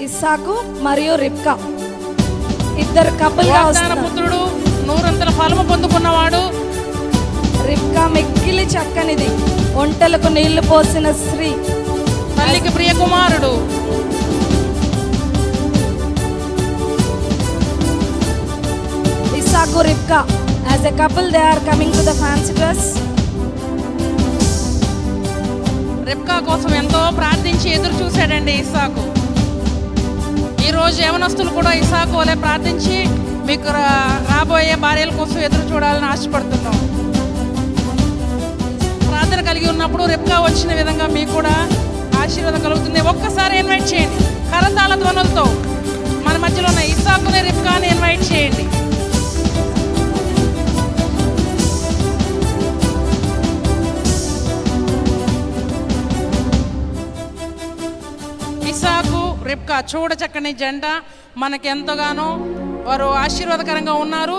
ఇస్సాకు మరియు రిబ్కా ఇద్దరు కపుల్ గా వస్తున్నారు. పుత్రుడు నూరంతల ఫలము పొందుకున్నవాడు. రిబ్కా మిక్కిలి చక్కనిది, ఒంటలకు నీళ్లు పోసిన స్త్రీ, తల్లికి ప్రియ కుమారుడు. ఇస్సాకు రిబ్కా as a couple they are coming to the fancy dress. రిబ్కా కోసం ఎంతో ప్రార్థించి ఎదురు చూశాడండి ఇస్సాకు. ఈరోజు యవనస్తులు కూడా ఇస్సాకు వలె ప్రార్థించి మీకు రాబోయే భార్యల కోసం ఎదురు చూడాలని ఆశపడుతున్నాం. ప్రార్థన కలిగి ఉన్నప్పుడు రిబ్కా వచ్చిన విధంగా మీకు కూడా ఆశీర్వాదం కలుగుతుంది. ఒక్కసారి ఇన్వైట్ చేయండి, కరతాళ ధ్వనులతో మన మధ్యలో ఉన్న ఇస్సాకుని రిబ్కాని ఇన్వైట్ చేయండి. ఇస్సాకు రిబ్కా చూడ చక్కని జంట, మనకెంతగానో వారు ఆశీర్వాదకరంగా ఉన్నారు.